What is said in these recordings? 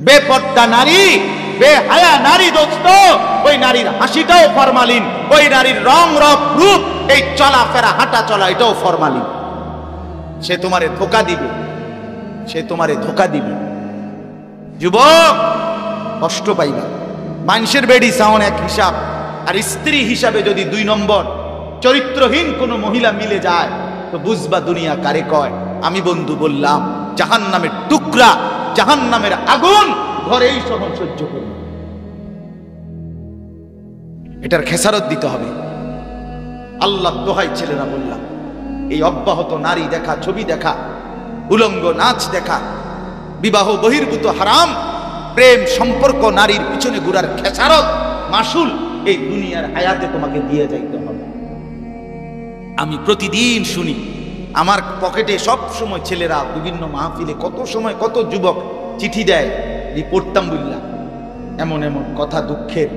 বেপর্দা নারী, বেহায়া নারী দোস্ত, ওই নারীর হাসিটাও ফরমালিন, ওই নারীর রং রূপ, এই চলাফেরা হাঁটা চলা এটাও ফরমালিন। সে তোমারে ধোঁকা দিবে, সে তোমারে ধোঁকা দিবে। যুবক, কষ্ট পাইবা। মানুষের বেডি সাউন্ড এক হিসাব, আর স্ত্রী হিসাবে যদি 2 নম্বর চরিত্রহীন কোনো মহিলা মিলে যায়, তো বুঝবা দুনিয়া কারে কয়। আমি বন্ধু বললাম, জাহান্নামের টুকরা, জাহান্নামের আগুন ঘরেই সহন সহ্য করবে। এটার খেসারত দিতে হবে। আল্লাহ দোহাই ছেলেরা বললাম, এই অব্যাহত নারী দেখা, ছবি দেখা, উলঙ্গ নাচ দেখা, বিবাহ বহির্ভূত হারাম প্রেম সম্পর্ক, নারীর পিছনে ঘুরার খেসারত, মাসুল এই দুনিয়ার হায়াতে তোমাকে দিয়ে যাইতে হবে। আমি প্রতিদিন শুনি, আমার পকেটে সব সময় ছেলেরা বিভিন্ন মাহফিলে কত সময় কত যুবক চিঠি দেয়, পড়তাম বুঝলাম, এমন এমন কথা দুঃখের,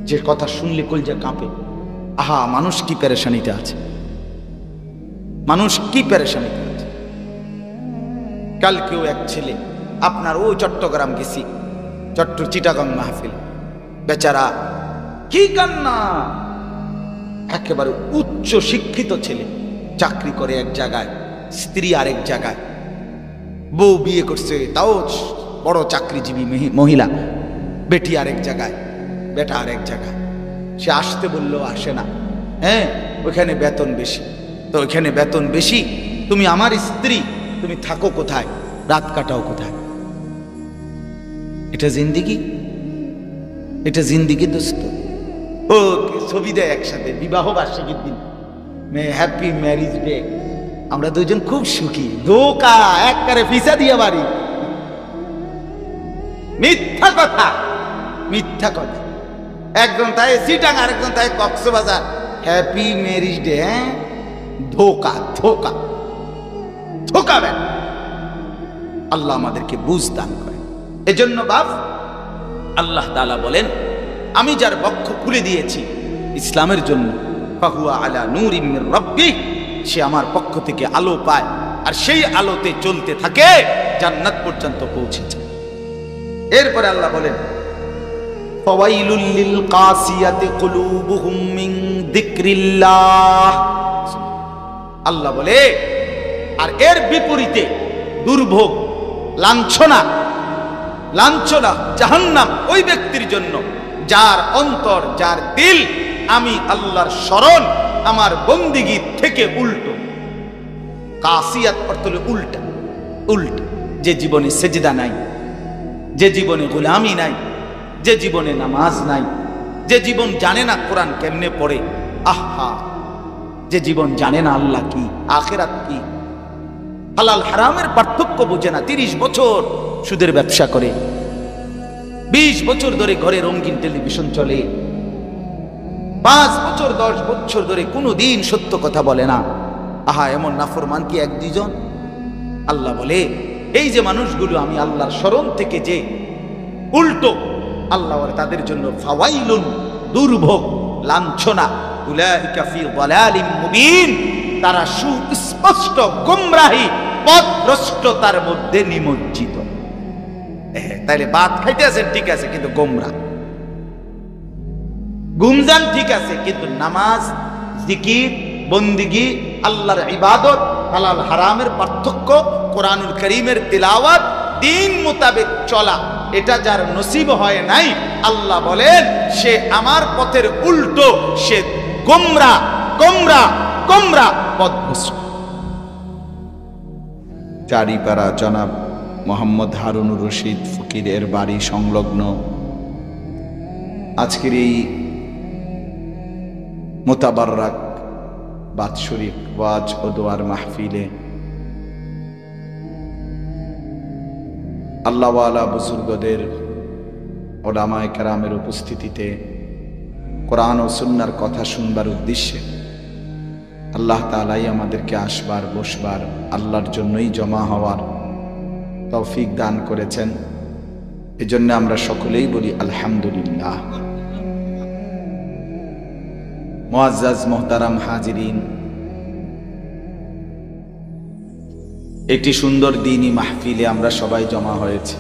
যে কথা শুনলে কলজা কাঁপে। আহা, মানুষ কি পেরেশানিতে আছে, মানুষ কি পেরেশানিতে আছে। কালকেও এক ছেলে আপনার ওই চট্টগ্রাম গেছি, চিটাগাং মাহফিল, বেচারা কি কান্না, একেবারে উচ্চ শিক্ষিত ছেলে, চাকরি করে এক জায়গায়, স্ত্রী আরেক জায়গায়, বউ বিয়ে করছে, তাও বড় চাকরিজীবী মহিলা, বেটি আরেক জায়গায়, বেটা আরেক জায়গায়। সে আসতে বললেও আসে না। হ্যাঁ, ওইখানে বেতন বেশি, তো ওইখানে বেতন বেশি, তুমি আমার স্ত্রী, তুমি থাকো কোথায়, রাত কাটাও কোথায়? এটা জিন্দিগি, এটা জিন্দিগি দোস্ত। ও ছবি দেয় একসাথে, বিবাহ বার্ষিকীর দিন, হ্যাপি ম্যারিজ ডে, আমরা দুজন খুব সুখী। ধোকা, একবারে ভিসা দিয়া বাড়ি। মিথ্যা কথা, মিথ্যা কথা। একজন তাই চিটাং, আরেকজন তাই কক্সবাজার, হ্যাপি ম্যারিজ ডে। হ্যাঁ, ধোকা, ধোকা, ধোকাবেন। আল্লাহ আমাদেরকে বুঝ দান করে। এজন্য বাপ, আল্লাহ তাআলা বলেন, আমি যার বক্ষ খুলে দিয়েছি ইসলামের জন্য, ফাহুয়া আলা নূরিম মির রাব্বিহ, সে আমার পক্ষ থেকে আলো পায়, আর সেই আলোতে চলতে থাকে, জান্নাত পর্যন্ত পৌঁছেছে। এরপরে আল্লাহ বলেন, ফাওয়াইলুল লিল কাসিয়াতি কুলুবুহুম মিন যিকরিল্লাহ। আল্লাহ বলে, আর এর বিপরীতে দুর্ভোগ, লাঞ্ছনা, লাঞ্ছনা, জাহান্নাম ওই ব্যক্তির জন্য যার অন্তর, যার দিল আমি আল্লাহর শরণ, আমার বন্দিগি থেকে উল্টো। কাসিয়াত অর্থ হলো উল্টা, উল্টা। যে জীবনে সেজদা নাই, যে জীবনে গোলামি নাই, যে জীবনে নামাজ নাই, যে জীবন জানে না কোরআন কেমনে পড়ে, আহা, যে জীবন জানে না আল্লাহ কি, আখিরাত কি, হালাল হারামের পার্থক্য বোঝে না, 30 বছর সুদের ব্যবসা করে, 20 বছর ধরে ঘরে রঙিন টেলিভিশন চলে, 5 বছর 10 বছর ধরে কোনোদিন সত্য কথা বলে না। আহা, এমন নাফরমান কি 1-2 জন? আল্লাহ বলে, এই যে মানুষগুলো আমি আল্লাহর শরণ থেকে যে উল্টো, আল্লাহ বলে তাদের জন্য ফাওয়াইলুন, দুর্ভোগ, লাঞ্ছনা, উলাইকা ফি যালালিম মুবিন, তারা সুস্পষ্ট গোমরাহি, পথভ্রষ্টতার মধ্যে নিমজ্জিত। তাইলে ভাত খাইতে আছেন ঠিক আছে, কিন্তু গোমরা, গুমজান ঠিক আছে, কিন্তু নামাজ, জিকির, বন্দিগি, আল্লাহর ইবাদত, হালাল হারামের পার্থক্য, কোরআনুল কারীমের তিলাওয়াত, দিন মোতাবেক চলা, এটা যার নসিব হয় নাই, আল্লাহ বলেন সে আমার পথের উল্টো, সে গোমরা, গোমরা, গোমরা, পথভ্রষ্ট। চারিপাড়া জনাব মোহাম্মদ হারুনুর রশিদ ফকিরের বাড়ি সংলগ্ন আজকের এই মোতাবাররাক বাৎসরিক ওয়াজ ও দোয়ার মাহফিলে আল্লাহওয়ালা বুজুর্গদের, ওলামায়ে কেরামের উপস্থিতিতে কোরআন ও সুন্নাহর কথা শুনবার উদ্দেশ্যে আল্লাহ তাআলাই আমাদেরকে আসবার, বসবার, আল্লাহর জন্যই জমা হওয়ার তৌফিক দান করেছেন। এজন্য আমরা সকলেই বলি আলহামদুলিল্লাহ। মুআজ্জাজ মুহতারাম হাজিরিন, একটি সুন্দর দ্বীনি মাহফিলে আমরা সবাই জমা হয়েছি।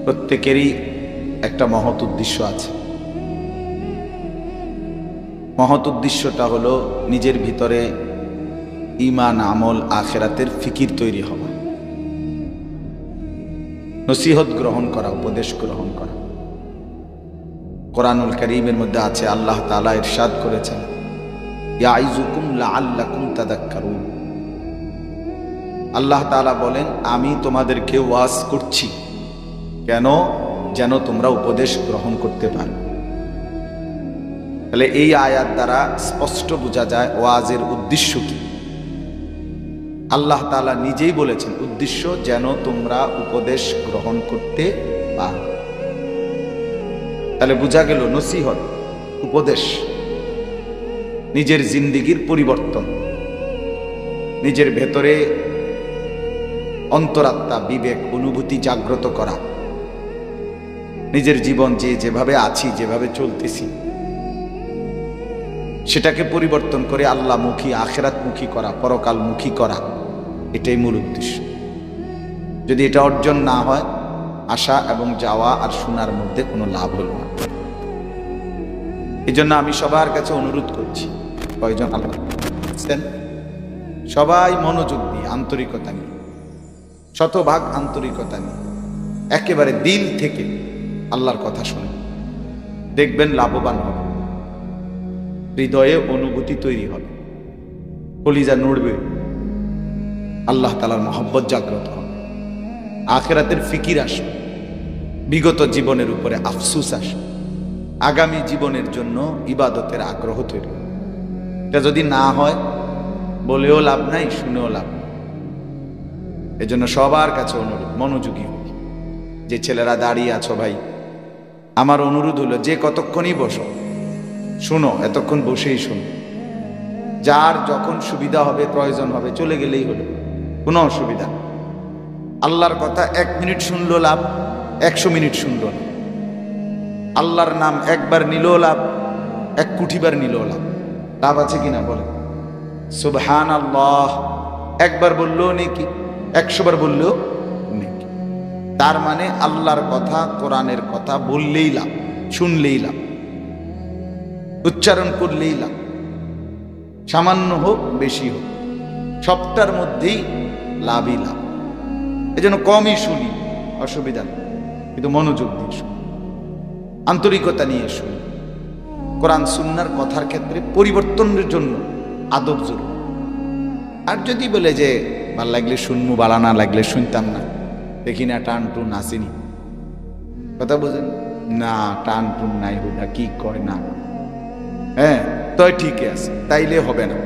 প্রত্যেকেরই একটা মহৎ উদ্দেশ্য আছে। মহৎ উদ্দেশ্যটা হলো নিজের ভিতরে ঈমান, আমল, আখিরাতের ফিকির তৈরি হওয়া, নসিহত গ্রহণ করা, উপদেশ গ্রহণ করা। কোরআনুল কারীমের মধ্যে আছে, আল্লাহ তাআলা ইরশাদ করেছেন, ইয়াইযুকুম লাআল্লাকুম তাযাক্কারুন। আল্লাহ তাআলা বলেন, আমি তোমাদেরকে ওয়াজ করছি কেন? যেন তোমরা উপদেশ গ্রহণ করতে পারো। তাহলে এই আয়াত দ্বারা স্পষ্ট বোঝা যায় ওয়াজের উদ্দেশ্য কি। আল্লাহ তাআলা নিজেই বলেছেন উদ্দেশ্য যেন তোমরা উপদেশ গ্রহণ করতে পারো। তাহলে বোঝা গেল নসিহত, উপদেশ, নিজের জিন্দেগির পরিবর্তন, নিজের ভেতরে অন্তরাত্মা, বিবেক, অনুভূতি জাগ্রত করা, নিজের জীবন যেভাবে আছি, যেভাবে চলতেছি, সেটাকে পরিবর্তন করে আল্লাহমুখী, আখিরাতমুখী করা, পরকালমুখী করা, এটাই মূল উদ্দেশ্য। যদি এটা অর্জন না হয়, আসা এবং যাওয়া আর শোনার মধ্যে কোনো লাভ হল না। এই জন্য আমি সবার কাছে অনুরোধ করছি, কয়জন আল্লাহ সবাই মনোযোগ দিয়ে, আন্তরিকতা নিয়ে, শতভাগ আন্তরিকতা নিয়ে, একেবারে দিল থেকে আল্লাহর কথা শুনে দেখবেন লাভবান হবে। হৃদয়ে অনুভূতি তৈরি হবে, কলিজা নড়বে, আল্লাহ তাআলার মহব্বত জাগ্রত হবে, আখিরাতের ফিকির আসবে, বিগত জীবনের উপরে আফসোস আসবে, আগামী জীবনের জন্য ইবাদতের আগ্রহ তৈরি হবে। এটা যদি না হয়, বলেও লাভ নাই, শুনেও লাভ নাই। এজন্য সবার কাছে অনুরোধ, মনোযোগী হই। যে ছেলেরা দাঁড়িয়ে আছো ভাই, আমার অনুরোধ হলো যে কতক্ষণই বসো, শুনো, এতক্ষণ বসেই শুনো। যার যখন সুবিধা হবে, প্রয়োজন হবে, চলে গেলেই হলো, কোনো অসুবিধা। আল্লাহর কথা 1 মিনিট শুনলো লাভ, 100 মিনিট শুনলো না। আল্লাহর নাম একবার নিলেও লাভ, 1 কোটিবার নিলেও লাভ। লাভ আছে কিনা বলে? সুবহানাল্লাহ একবার বললেও নেকি, 100 বার বললেও নেকি। তার মানে আল্লাহর কথা, কোরআনের কথা বললেই লাভ, শুনলেই লাভ, উচ্চারণ করলেই লাভ। সামান্য হোক বেশি হোক, সবটার মধ্যেই লাভই লাভ। এই জন্য কমই শুনি, অসুবিধা নেই, কিন্তু মনোযোগ দিয়ে শুনি, আন্তরিকতা নিয়ে শুনি। কোরআন সুন্নাহর কথার ক্ষেত্রে পরিবর্তনের জন্য আদব জরুরি। আর যদি বলে যে ভাল লাগলে শুনবো, বালা না লাগলে শুনতাম না, দেখি না টান টুন আসেনি, কথা বুঝেন না, টান টুন নাই, হুদা কি কয় না, হ্যাঁ তাই ঠিকই আছে, তাইলে হবে না।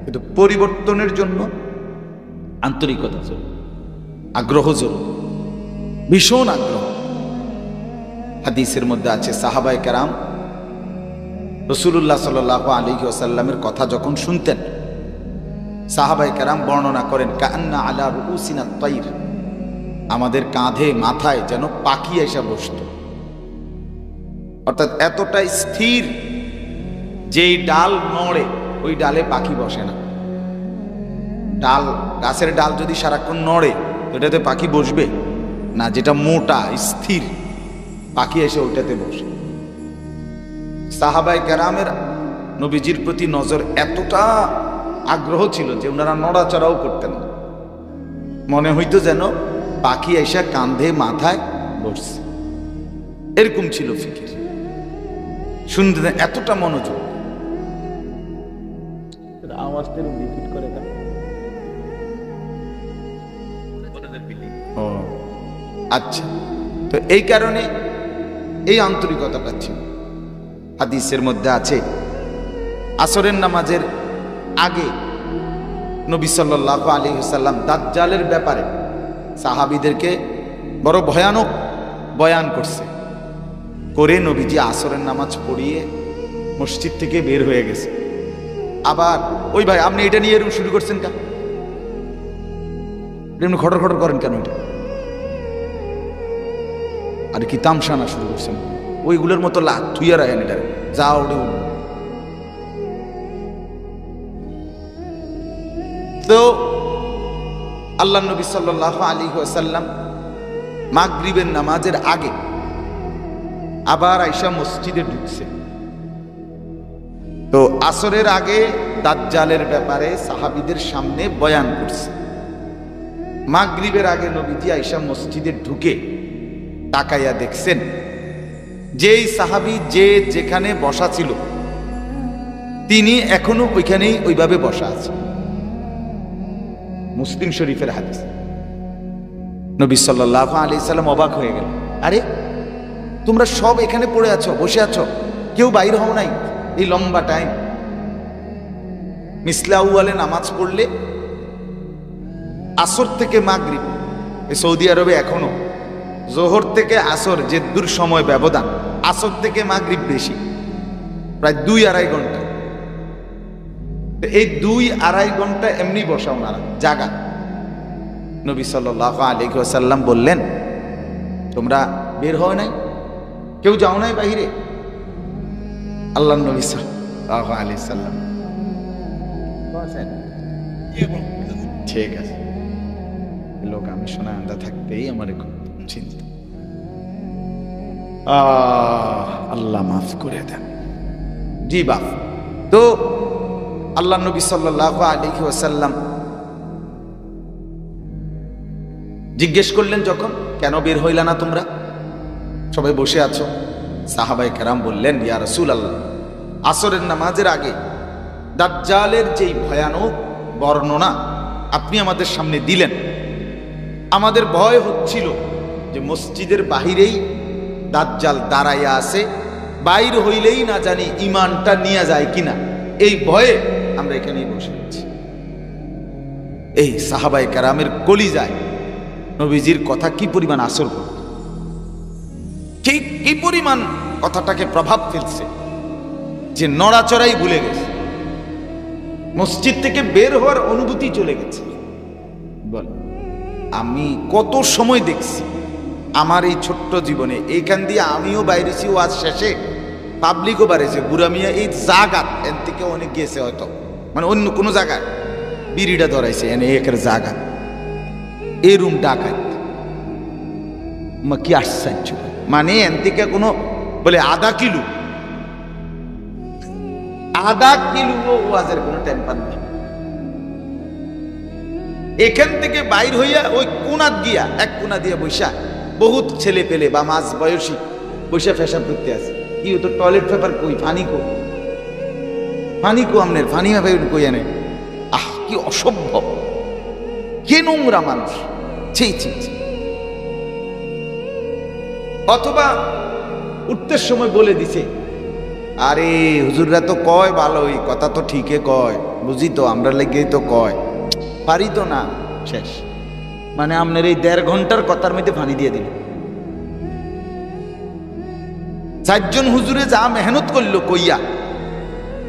কিন্তু পরিবর্তনের জন্য আন্তরিকতা জরুরি, আগ্রহ জরুরি, ভীষণ আগ্রহ। হাদিসের মধ্যে আছে, সাহাবায়ে কেরাম রাসূলুল্লাহ সাল্লাল্লাহু আলাইহি ওয়াসাল্লামের কথা যখন শুনতেন, সাহাবায়ে কেরাম বর্ণনা করেন, কান্না আলা রুউসিনা তাইর, আমাদের কাঁধে মাথায় যেন পাখি এসে বসত। অর্থাৎ এতটাই স্থির, যেই ডাল নড়ে ওই ডালে পাখি বসে না। ডাল, গাছের ডাল যদি সারাক্ষণ নড়ে, ওটাতে পাখি বসবে না। যেটা মোটা স্থির, পাখি এসে ওইটাতে বসে। সাহাবায়ে কেরামের নবীজির প্রতি নজর এতটা আগ্রহ ছিল যে ওনারা নড়াচড়াও করতেন না, মনে হইতো যেন পাখি এসে কাঁধে মাথায় বসছে। এরকম ছিল ফিকির, শুনতে এতটা মনোযোগ। আচ্ছা, তো এই কারণে এই আন্তরিকতাটা ছিল। হাদিসের মধ্যে আছে, আসরের নামাজের আগে নবী সাল্লাল্লাহু আলাইহি ওয়াসাল্লাম দাজ্জালের ব্যাপারে সাহাবীদেরকে বড় ভয়ানক বয়ান করছে, করে নবীজি আসরের নামাজ পড়িয়ে মসজিদ থেকে বের হয়ে গেছে। আবার ওই ভাই আপনি এটা নিয়ে এরকম শুরু করছেন কেন, এমনি খটর খটর করেন কেন, এটা আর কি তামসানা শুরু করছেন, ওইগুলোর মতো লাগ থুইয়া রাখেন, এটা যা ওটা উঠল। তো আল্লাহ নবী সাল্লাল্লাহু আলাইহি ওয়াসাল্লাম মাগরিবের নামাজের আগে আবার আয়েশা মসজিদে ঢুকছে। তো আসরের আগে দাজ্জালের ব্যাপারে সাহাবীদের সামনে বয়ান করছে। মাগরিবের আগে নবীজি আয়েশা মসজিদে ঢুকে তাকাইয়া দেখছেন যেই সাহাবী যে যেখানে বসা ছিল তিনি এখনো ওইখানেই ওইভাবে বসা আছে। মুসলিম শরীফের হাদিস। নবী সাল্লাল্লাহু আলাইহি সাল্লাম অবাক হয়ে গেল, আরে তোমরা সব এখানে পড়ে আছো, বসে আছো, কেউ বাইর হও নাই এই লম্বা টাইম। মিসলা আউয়ালে নামাজ পড়লে আসর থেকে মাগরিব, সৌদি আরবে এখনো জোহর থেকে আসর যে দূর সময় ব্যবধান, আসর থেকে মাগরিব বেশি, প্রায় 2-2.5 ঘন্টা। এই 2-2.5 ঘন্টা এমনি বসা ওনারা জাগা। নবী সাল্লাল্লাহু আলাইহি ওয়াসাল্লাম বললেন, তোমরা বের হও নাই, কেউ যাও নাই বাহিরে? আল্লাহ নবী সাল্লাল্লাহু আলাইহি সাল্লাম ঠিক আছে, লোক আমি শোনা আন্দা থাকতেই আমার খুব চিন্তা। আল্লাহ মাফ করে দেন। জি বাপ। তো আল্লাহ নবী সাল্লাল্লাহু আলাইহি ওয়াসাল্লাম জিজ্ঞেস করলেন যখন, কেন বের হইলা না তোমরা, সবাই বসে আছো? সাহাবায়ে কেরাম বললেন, ইয়া রাসূলুল্লাহ, আসরের নামাজের আগে দাজ্জালের যেই ভয়ানক বর্ণনা আপনি আমাদের সামনে দিলেন, আমাদের ভয় হচ্ছিল যে মসজিদের বাহিরেই দাজ্জাল দাঁড়াইয়া আছে, বাইর হইলেই না জানি ঈমানটা নিয়ে যায় কিনা, এই ভয়ে আমরা এখানেই বসে আছি। এই সাহাবায়ে কেরামের কলিজায় নবীজির কথা কি পরিমাণ আসর করত, ঠিক কি পরিমাণ কথাটাকে প্রভাব ফেলছে যে নড়াচড়াই ভুলে গেছে, মসজিদ থেকে বের হওয়ার অনুভূতি চলে গেছে। বল, আমি কত সময় দেখছি আমার এই ছোট্ট জীবনে, এইখান দিয়ে আমিও বাইরেছি ওয়াজ শেষে, পাবলিকও বাড়েছে, বুড়া মিয়া এই জাগাত এন থেকে অনেক গেছে হয়তো, মানে অন্য কোনো জায়গায় বিড়িটা ধরাইছে এনে একের জাগাত, এই রুম ডাকাত কি আশ্চর্য, মানে এন থেকে কোনো বলে আধা কিলো ওয়াজের কোনো টেম্পার নেই। এখান থেকে বাইর হইয়া ওই কোনাত গিয়া এক কোনা দিয়ে বৈশা বহুত ছেলে পেলে বা মাঝ বয়সী বৈশা ফেসাব করতে আছে। কি তো টয়লেট পেপার কই, ফানি কো, ফানি কো, আমনের ফানি কই আনে। আহ কি অসভ্য, কে নোংরা মানুষ, ছি ছি ছি। অথবা উঠতে সময় বলে দিছে, আরে হুজুররা তো কয় ভালোই, কথা তো ঠিকই কয়, বুঝি তো, আমরা লেগেই তো কয়, পারি তো না, শেষ। মানে আপনার এই 1.5 ঘন্টার কথার মধ্যে ফানি দিয়ে দিল। 4 জন হুজুরে যা মেহনত করলো কইয়া,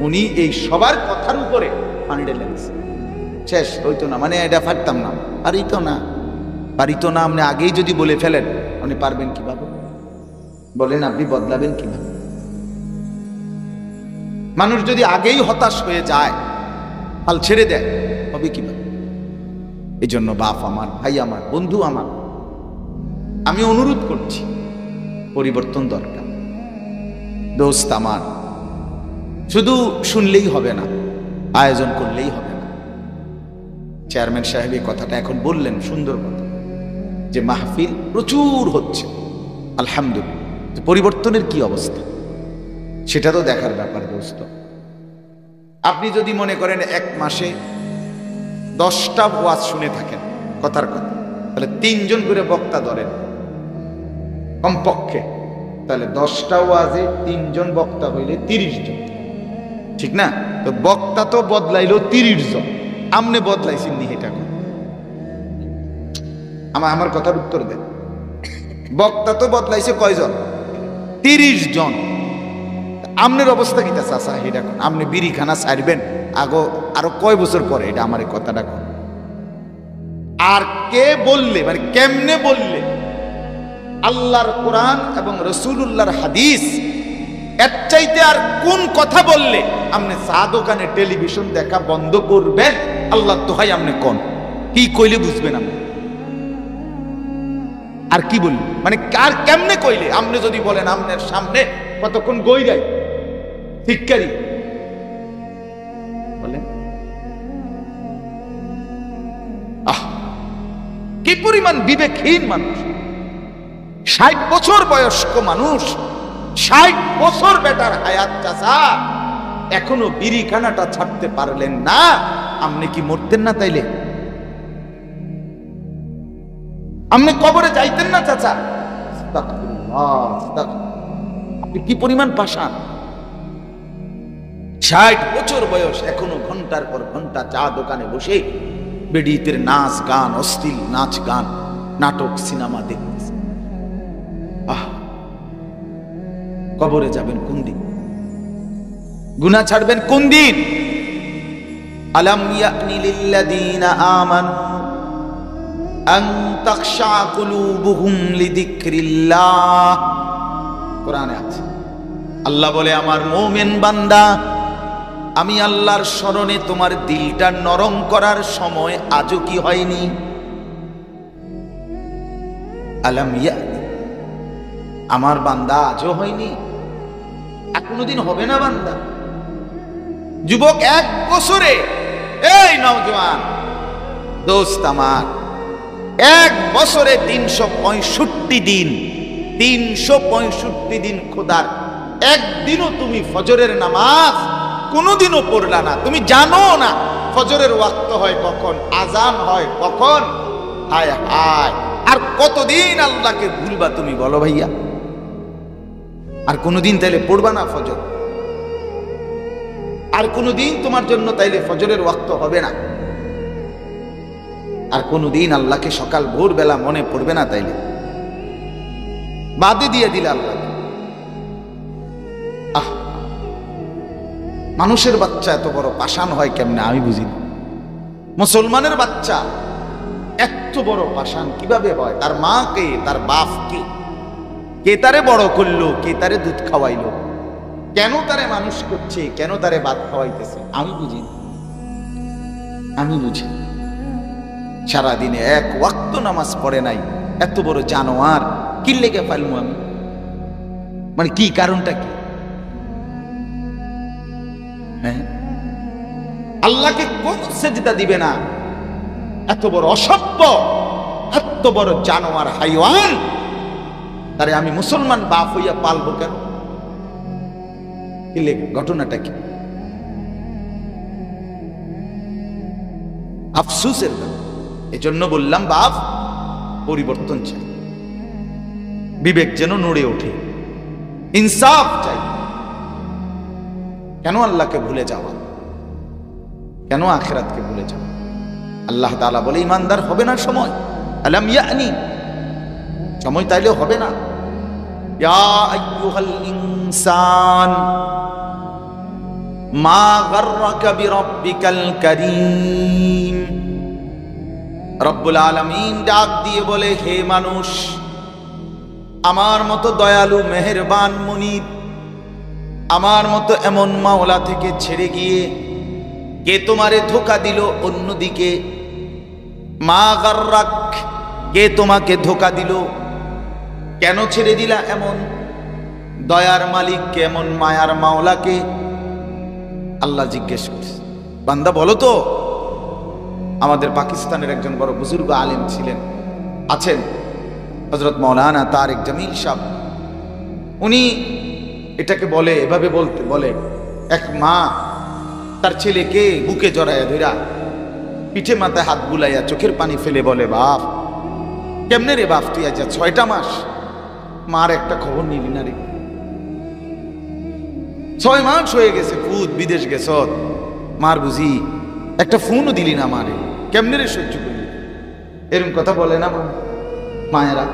উনি এই সবার কথার উপরে পানি ঢেলে দিছে, শেষ। হইতো না, মানে এটা পারতাম না, পারিত না, পারিত না। আপনি আগেই যদি বলে ফেলেন, আপনি পারবেন কিভাবে? বলেন, আপনি বদলাবেন কিভাবে? মানুষ যদি আগেই হতাশ হয়ে যায়, হাল ছেড়ে দেয়, হবে কিভাবে? এই জন্য বাপ আমার, ভাই আমার, বন্ধু আমার, আমি অনুরোধ করছি, পরিবর্তন দরকার। দোস্ত আমার, শুধু শুনলেই হবে না, আয়োজন করলেই হবে না। চেয়ারম্যান সাহেব এই কথাটা এখন বললেন, সুন্দর কথা, যে মাহফিল প্রচুর হচ্ছে, আলহামদুলিল্লাহ। পরিবর্তনের কি অবস্থা সেটা তো দেখার ব্যাপার দোস্ত। আপনি যদি মনে করেন 1 মাসে 10টা ওয়াজ শুনে থাকেন কথার কথা, তাহলে 3 জন করে বক্তা ধরেন কমপক্ষে, তাহলে 10টা ওয়াজে 3 জন বক্তা হইলে 30 জন, ঠিক না? তো বক্তা তো বদলাইলো 30 জন, আমনে বদলাইছেন নি? এটা আমার কথার উত্তর দেন। বক্তা তো বদলাইছে কয়জন? 30 জন। আমনের অবস্থা কিটা চাচা? এটা আপনি বিড়িখানা ছাড়বেন আরো কয় বছর পরে? এটা আমার কথাটা কর। আর কে বললে, মানে কেমনে বললে আল্লাহর কোরআন এবং রাসূলুল্লাহর হাদিস, এর চাইতে আর কোন কথা বললে আপনি চা দোকানে টেলিভিশন দেখা বন্ধ করবেন? আল্লাহ দোহাই আপনি কোন কি কইলে বুঝবেন? আপনি আর কি বলি, মানে কার কেমনে কইলে? আপনি যদি বলেন আপনার সামনে কতক্ষণ গই যাই ঠিককারি বলেন, কি পরিমাণ বিবেকহীন মানুষ। 60 বছর বয়স্ক মানুষ, 60 বছর বেটার হায়াত চাচা, এখনো বিড়িখানাটা ছাড়তে পারলেন না। আপনি কি মরতেন না তাইলে? আপনি কবরে যাইতেন না চাচা? কি পরিমাণ পাষাণ। 60 বছর বয়স, এখনো ঘন্টার পর ঘন্টা চা দোকানে বসে বেডিতের নাচ গান, অশ্লীল নাচ গান, নাটক, সিনেমা দেখতেছে। কবরে যাবেন কোন দিন? গুনাহ ছাড়বেন কোন দিন? আলাম ইয়ানি লিল্লাযীনা আমানু আন তাখশা কুলুবুহুম লিযিকরিল্লাহ। কোরআনে আছে, আল্লাহ বলে, আমার মুমিন বান্দা, আমি আল্লাহর স্মরণে তোমার দিলটা নরম করার সময় আজও কি হয়নি? আলাম ইয়ানি, আমার বান্দা আজও হয়নি? আর কোনদিন হবে না বান্দা? যুবক, 1 বছরে, এই নওজোয়ান দোস্ত আমার, 1 বছরে 365 দিন, 365 দিন খোদার একদিনও তুমি ফজরের নামাজ কোনদিনও পড়লা না। তুমি জানো না ফজরের ওয়াক্ত হয় কখন, আজান হয় কখন। হায় হায়, আর কতদিন আল্লাহকে ভুলবা তুমি বলো ভাইয়া? আর কোনদিন তাইলে পড়বা না ফজর? আর কোনদিন তোমার জন্য তাইলে ফজরের ওয়াক্ত হবে না? আর কোনদিন আল্লাহকে সকাল ভোরবেলা মনে পড়বে না তাইলে? বাদে দিয়ে দিলে আল্লাহকে। মানুষের বাচ্চা এত বড় পাষাণ হয় কেমনে আমি বুঝি না। মুসলমানের বাচ্চা এত বড় পাষাণ কিভাবে হয়? তার মা কে, তার বাপ কে, কে তারে বড় করলো, কে তারে দুধ খাওয়াইলো, কেন তারে মানুষ করছে, কেন তারে ভাত খাওয়াইতেছে আমি বুঝি না। আমি বুঝি সারাদিনে 1 ওয়াক্ত নামাজ পড়ে নাই, এত বড় জানোয়ার কি লেগে ফেলবো আমি? মানে কি কারণটা কি? হ্যাঁ, আল্লাহকে কোন সেজদা দিবে না? এত বড় অসভ্য, এত বড় জানোয়ার, হাইওয়ান, তারে আমি মুসলমান বাপ হইয়া পালবো কেন? কি লেগে? ঘটনাটা কি? আফসোসের কথা। এজন্য বললাম বাপ, পরিবর্তন চাই, বিবেক যেন নড়ে ওঠে, ইনসাফ চাই। কেন আল্লাহকে ভুলে যাওয়া? কেন আখিরাতকে ভুলে যাওয়া? আল্লাহ তাআলা বলে, ইমানদার হবে না সময়। আলাম ইয়ানি, সময় তাইলেও হবে না। ইয়া আইয়ুহাল ইনসান মা গাররাকা বিরাব্বিকাল কারীম। রব্বুল আলামিন ডাক দিয়ে বলে, হে মানুষ, আমার মতো দয়ালু, মেহেরবান, মুনিব, আমার মতো এমন মাওলা থেকে ছেড়ে গিয়ে কে তোমারে ধোঁকা দিল? অন্যদিকে মা গাররাক, কে তোমাকে ধোঁকা দিল? কেন ছেড়ে দিলা? এমন দয়ার মালিক কে, এমন মায়ার মাওলাকে? আল্লাহ জিজ্ঞেস করছে, বান্দা বলো তো। আমাদের পাকিস্তানের একজন বড় বুজুর্গ আলেম ছিলেন, আছেন, হযরত মাওলানা তারেক জামিল সাহেব। উনি এটাকে বলে, এভাবে বলে, এক মা তার ছেলেকে বুকে জড়াইয়া ধইরা পিঠে মাথায় হাত বুলাইয়া চোখের পানি ফেলে বলে, বাপ কেমনে রে বাপ, তুই আজ 6টা মাস মার একটা খবর নিলি না রে? 6 মাস হয়ে গেছে, পুত বিদেশ গেছ, মার বুঝি একটা ফোনও দিলি না মারে, কেমনে রে সহ্য করলি? এরকম কথা বলে না মায়েরা?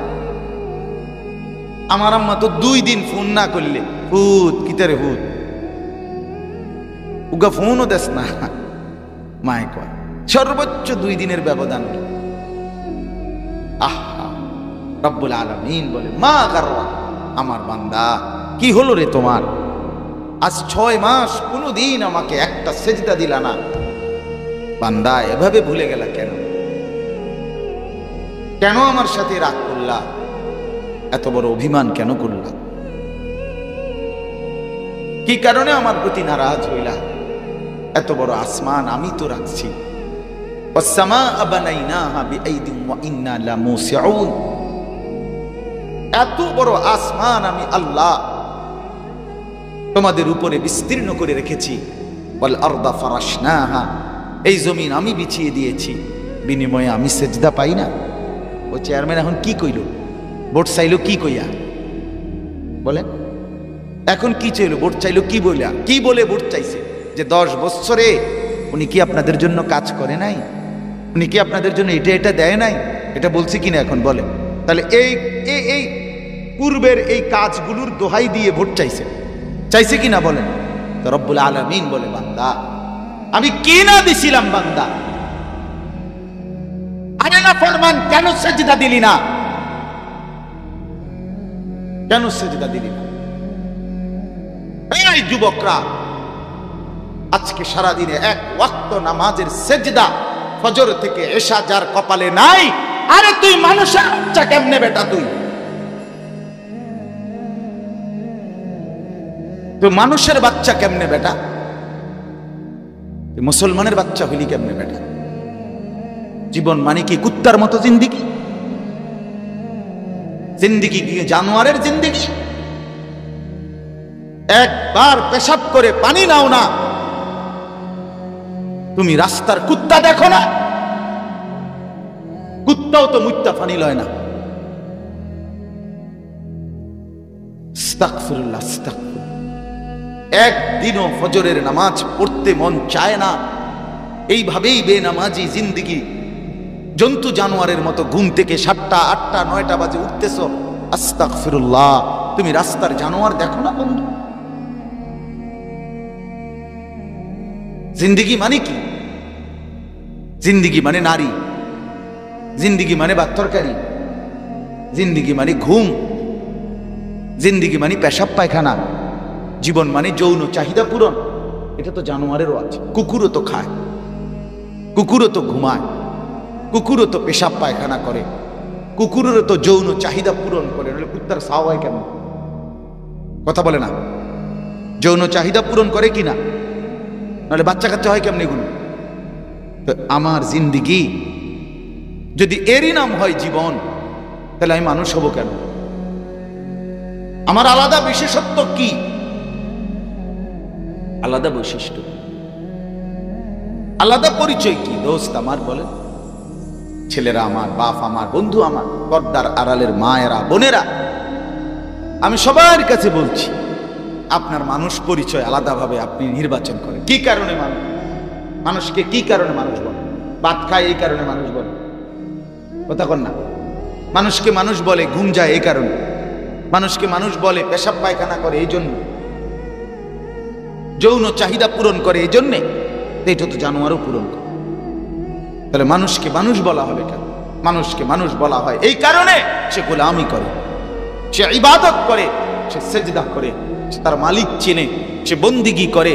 আমার আম্মা তো 2 দিন ফোন না করলে হুত কিতারে হুত, উগা ফোনও দেস না। মায় কয় সর্বোচ্চ 2 দিনের ব্যবধান। আহা, রব্বুল আলামিন বলে, মা গাররা, আমার বান্দা কি হলো রে তোমার? আজ 6 মাস কোনদিন আমাকে একটা সেজদা দিলা না। বান্দা এভাবে ভুলে গেলা কেন? কেন আমার সাথে রাগ করলা? এত বড় অভিমান কেন করলাম? কি কারণে আমার প্রতি নারাজ হইলা? এত বড় আসমান আমি তো রাখছি। এত বড় আসমান আমি আল্লাহ তোমাদের উপরে বিস্তীর্ণ করে রেখেছি। এই জমিন আমি বিছিয়ে দিয়েছি, বিনিময়ে আমি সেজদা পাই না? ও চেয়ারম্যান এখন কি কইল? ভোট চাইলো কি কইয়া বলেন? এখন কি চাইলো? ভোট চাইলো কি বইলা? কি বলে ভোট চাইছে? যে 10 বছরে উনি কি আপনাদের জন্য কাজ করে নাই? উনি কি আপনাদের জন্য এটা এটা দেয় নাই? এটা বলছে কিনা এখন বলে? তাহলে এই পূর্বের এই কাজগুলোর দোহাই দিয়ে ভোট চাইছে, চাইছে কিনা বলেন? তো রব্বুল আলামিন বলে, বান্দা আমি কি না দিছিলাম? বান্দা আরে না ফরমান, কেন সেজদা দিলি না? কেন সেজদা দিলি না? এই যুবকরা, আজকে সারাদিনে এক ওয়াক্ত নামাজের সেজদা ফজর থেকে এশা যার কপালে নাই, আরে তুই মানুষের বাচ্চা কেমনে বেটা? তুই মানুষের বাচ্চা কেমনে বেটা? তুই মুসলমানের বাচ্চা হইলি কেমনে বেটা? জীবন মানে কি কুত্তার মতো জিন্দিগি? জিন্দিগি কি জানোয়ারের জিন্দিগি? একবার পেশাব করে পানি নাও না, তুমি রাস্তার কুত্তা দেখো না? কুত্তাও তো মুত্তা পানি লয় না। আস্তাগফিরুল্লাহ, আস্তাগফিরুল্লাহ। একদিনও ফজরের নামাজ পড়তে মন চায় না, এইভাবেই বেনামাজি জিন্দিগি। জন্তু জানোয়ারের মতো ঘুম থেকে 7টা 8টা 9টা বাজে উঠতেছ। আস্তাগফিরুল্লাহ, তুমি রাস্তার জানোয়ার দেখো না বন্ধু? জিন্দিগি মানে কি? জিন্দিগি মানে নারী, জিন্দিগি মানে ভাত তরকারি, জিন্দিগি মানে ঘুম, জিন্দিগি মানে পেশাব পায়খানা, জীবন মানে যৌন চাহিদা পূরণ। এটা তো জানোয়ারেরও আছে। কুকুরও তো খায়, কুকুরও তো ঘুমায়, কুকুরও তো পেশাব পায়খানা করে, কুকুরেরও তো যৌন চাহিদা পূরণ করে। নাহলে কুত্তার সাও হয় কেমন? কথা বলে না? যৌন চাহিদা পূরণ করে কিনা? নাহলে বাচ্চা কাচ্চা হয় কেমন এগুলো? তো আমার জিন্দিগি যদি এরই নাম হয় জীবন, তাহলে আমি মানুষ হব কেন? আমার আলাদা বিশেষত্ব কি? আলাদা বৈশিষ্ট্য, আলাদা পরিচয় কি দোস্ত আমার? বলেন। ছেলেরা আমার, বাপ আমার, বন্ধু আমার, পর্দার আড়ালের মায়েরা, বোনেরা, আমি সবার কাছে বলছি, আপনার মানুষ পরিচয় আলাদাভাবে আপনি নির্বাচন করেন। কি কারণে মানুষকে কি কারণে মানুষ বলে? ভাত খায় এই কারণে মানুষ বলে, কথা কন না? মানুষকে মানুষ বলে ঘুম যায় এই কারণে, মানুষকে মানুষ বলে পেশাব পায়খানা করে এই জন্য, যৌন চাহিদা পূরণ করে এই জন্যে। এটা তো জানোয়ারও পূরণ করে। তাহলে মানুষকে মানুষ বলা হবে কেন? মানুষকে মানুষ বলা হয় এই কারণে সে গোলামি করে, সে ইবাদত করে, সে সেজদা করে, সে তার মালিক চেনে, সে বন্দিগি করে।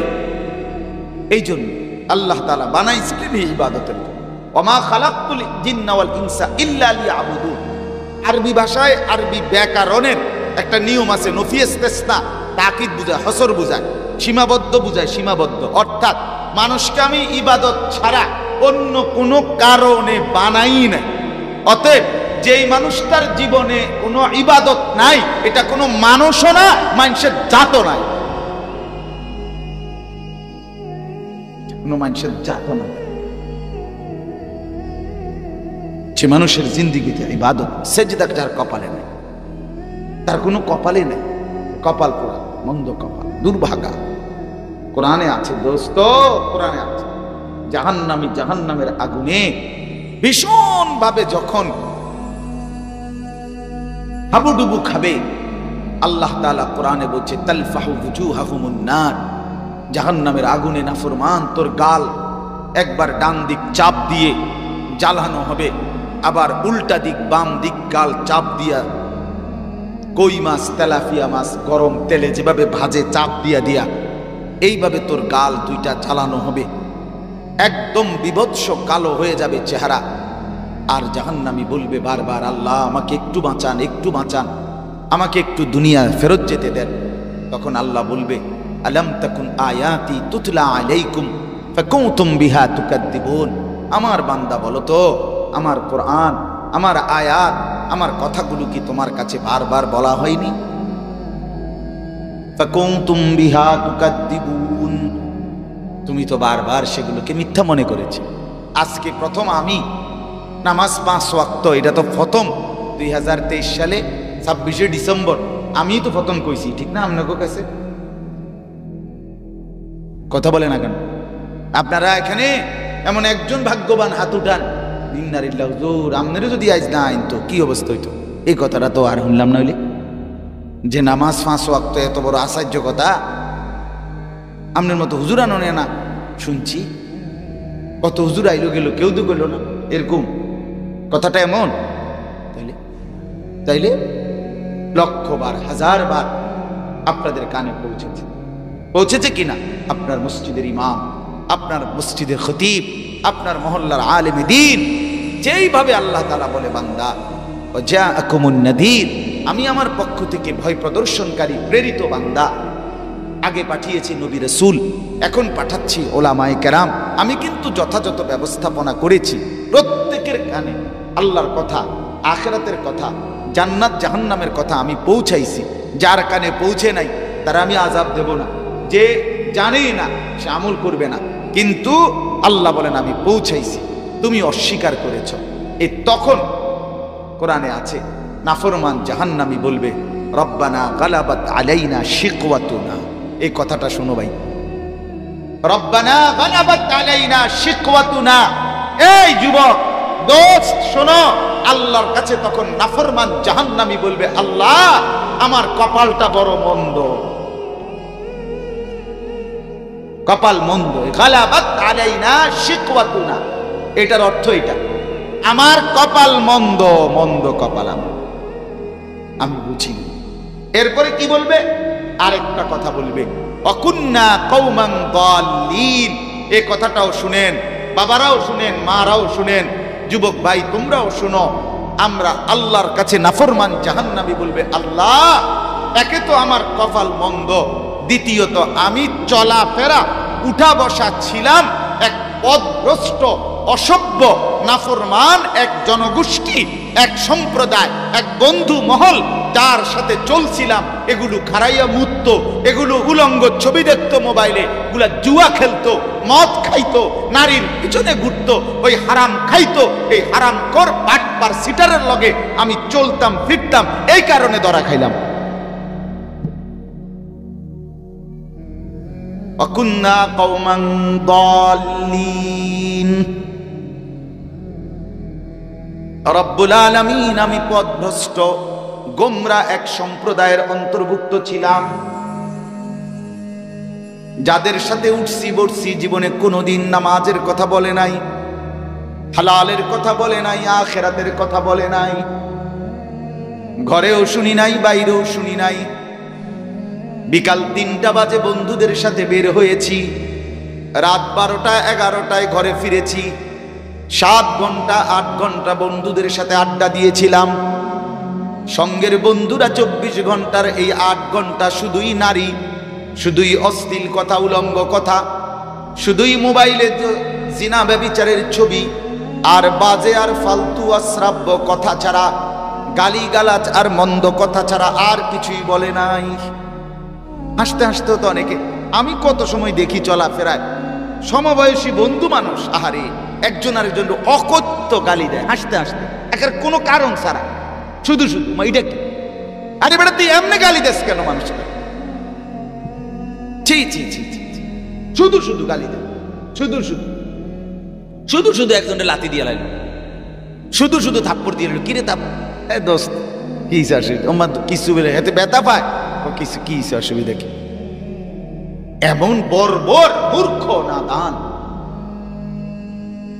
এই জন্য আল্লাহ তাআলা বানাইছিলেন এই ইবাদতের জন্য। ওমা খালাকতুল জিন্না ওয়াল ইনসা ইল্লা লিয়াবুদুন। আরবি ভাষায়, আরবি ব্যাকরণের একটা নিয়ম আছে, নফি ইস্তিসনা, তাকিদ বুঝায়, হসর বুঝায়, সীমাবদ্ধ বুঝায়, সীমাবদ্ধ। অর্থাৎ মানুষকে আমি ইবাদত ছাড়া অন্য কোনো কারণে বানাই নাই। অতএব যেই মানুষটার জীবনে কোনো ইবাদত নাই, এটা কোনো মানুষও না, মানুষের জাতও নাই, কোনো মানুষের জাতও না। সে মানুষের জিন্দিগিতে ইবাদত সেজদা যার কপালে নেই, তার কোনো কপালে নেই, কপাল পোড়া, মন্দ কপাল, দুর্ভাগা। কোরআনে আছে দোস্ত, কোরআনে আছে জাহান্নামী জাহান্নামের আগুনে ভীষণ ভাবে যখন হাবুডুবু খাবে, আল্লাহ তাআলা কোরআনে বলছে তালফাহু ওয়ুজুহাহুমুন নার। জাহান্নামের আগুনে নাফরমান তোর গাল একবার ডান দিক চাপ দিয়ে জ্বালানো হবে, আবার উল্টা দিক বাম দিক গাল চাপ দিয়া, কই মাছ তেলাপিয়া মাছ গরম তেলে যেভাবে ভাজে চাপ দিয়া দিয়া, এইভাবে তোর গাল দুইটা জ্বালানো হবে, একদম বিভৎস কালো হয়ে যাবে চেহারা। আর জাহান্নামী বলবে বারবার, আল্লাহ আমাকে একটু বাঁচান, একটু বাঁচান। আমাকে একটু দুনিয়া ফেরত যেতে দেন। তখন আল্লাহ বলবে, আলাম তাকুন আয়াতি তুতলা আলাইকুম ফাকুনতুম বিহা তুকাদ্দিবুন। আমার বান্দা বলো তো, আমার কোরআন, আমার আয়াত, আমার কথাগুলো কি তোমার কাছে বারবার বলা হয়নি? ফাকুনতুম বিহা তুকাদ্দিবুন, তুমি তো বারবার সেগুলোকে মিথ্যা মনে করেছে। আজকে প্রথম আমি নামাজ 5 ওয়াক্ত, এটা তো প্রথম 2023 সালে 26শে ডিসেম্বর আমি তো প্রথম কইছি, ঠিক না? আপনার কাছে কথা বলে না কেন? আপনারা এখানে এমন একজন ভাগ্যবান হাত উঠান, ইন্নালিল্লাহি হুজুর আপনারও যদি আজ না আইন তো কি অবস্থা হইতো। এই কথাটা তো আর শুনলাম না হইলে, যে নামাজ 5 ওয়াক্ত এত বড় আশ্চর্য কথা আপনার মতো হুজুর আনে না। শুনছি কত হুজুর আইলো গেল, কেউ তো গেল না, এরকম কথাটা এমন। তাইলে লক্ষবার, হাজারবার আপনাদের কানে পৌঁছেছে কিনা? আপনার মসজিদের ইমাম, আপনার মসজিদের খতিব, আপনার মহল্লার আলেম দ্বীন যেইভাবে আল্লাহ তাআলা বলে, বান্দা জাআকুমুন নাযীর, আমি আমার পক্ষ থেকে ভয় প্রদর্শনকারী প্রেরিত বান্দা। আগে পাঠিয়েছি নবী রাসূল, এখন পাঠাচ্ছি ওলামায়ে কেরাম। আমি কিন্তু যথাযথ ব্যবস্থাপনা করেছি। প্রত্যেকের কানে আল্লাহর কথা, আখিরাতের কথা, জান্নাত জাহান্নামের কথা আমি পৌঁছাইছি। যার কানে পৌঁছে নাই তারা আমি আযাব দেব না। যে জানেই না সে আমল করবে না, কিন্তু আল্লাহ বলেন আমি পৌঁছাইছি, তুমি অস্বীকার করেছ। এই তখন কোরআনে আছে, নাফরমান জাহান্নামী বলবে, রব্বানা গালাবাত আলাইনা শিকওয়াতুনা। এই কথাটা শোনো ভাই, রব্বানা গালাবাত আলাইনা শিকওয়াতুনা। এই যুবক দোস্ত শোনো, আল্লাহর কাছে তখন নাফরমান জাহান্নামী বলবে, আল্লাহ আমার কপালটা বড় মন্দ, কপাল মন্দ। গালাবাত আলাইনা শিকওয়াতুনা, এটার অর্থ এটা, আমার কপাল মন্দ, মন্দ কপাল আমি বুঝি। এরপরে কি বলবে? আরেকটা কথা বলবে, অকুন্না কওমান দাল্লিন। এই কথাটাও শুনেন, বাবারাও শুনেন, মারাও শুনেন, যুবক ভাই তোমরাও শুনো। আমরা আল্লাহর কাছে নাফরমান জাহান্নামী বলবে, আল্লাহ একে তো আমার কপাল মন্দ, দ্বিতীয়ত আমি চলাফেরা উঠা বসা ছিলাম এক পথভ্রষ্ট অসভ্য নাফরমান এক জনগোষ্ঠী, এক সম্প্রদায়, এক বন্ধু মহল, যার সাথে চলছিলাম এগুলো খারাইয়া মুততো, এগুলো উলঙ্গ ছবি দেখতো মোবাইলে, এগুলা জুয়া খেলতো, মদ খাইতো, নারীর পিছনে ঘুরতো, ওই হারাম খাইতো। এই হারাম কর বাটপার সিটারের লগে আমি চলতাম ফিরতাম, এই কারণে ধরা খাইলাম। অকুন্না কওমান দাল্লিন। রব্বুল আলামিন, আমি পথভ্রষ্ট গোমরা এক সম্প্রদায়ের অন্তর্ভুক্ত ছিলাম, যাদের সাথে উঠছি বসছি জীবনে কোনোদিন নামাজের কথা বলে নাই, হালালের কথা বলে নাই, আখিরাতের কথা বলে নাই, ঘরেও শুনি নাই, বাইরেও শুনি নাই। বিকাল 3টা বাজে বন্ধুদের সাথে বের হয়েছি, রাত 12টা 11টায় ঘরে ফিরেছি। 7 ঘন্টা 8 ঘন্টা বন্ধুদের সাথে আড্ডা দিয়েছিলাম। সঙ্গের বন্ধুরা 24 ঘন্টার এই 8 ঘন্টা শুধুই নারী, শুধুই অশ্লীল কথা, উলঙ্গ কথা, শুধুই মোবাইলে জিনা ব্যভিচারের ছবি, আর বাজে আর ফালতু অশ্রাব্য কথা ছাড়া, গালিগালাজ আর মন্দ কথা ছাড়া আর কিছুই বলে নাই। হাসতে হাসতে তো অনেকে, আমি কত সময় দেখি চলাফেরায় সমবয়সী বন্ধু মানুষ, আহারে একজন আরেকজন অকথ্য গালি দেয় হাসতে হাসতে, একের কোনো কারণ ছাড়া, শুধু শুধু। এইটা কি? আরে বেটা তুই এমনি গালি দেস কেন মানুষকে? ছি ছি ছি ছি, শুধু শুধু গালি দেয়, শুধু শুধু, শুধু শুধু একজনের লাথি দিয়ে লাইল, শুধু শুধু থাপ্পড় দিয়ে লাইল। কিরে তাপ দোস্ত কি কিছু বলে এতে ব্যথা পায়, কিছু কি অসুবিধা কি? এমন বর্বর মূর্খ নাদান।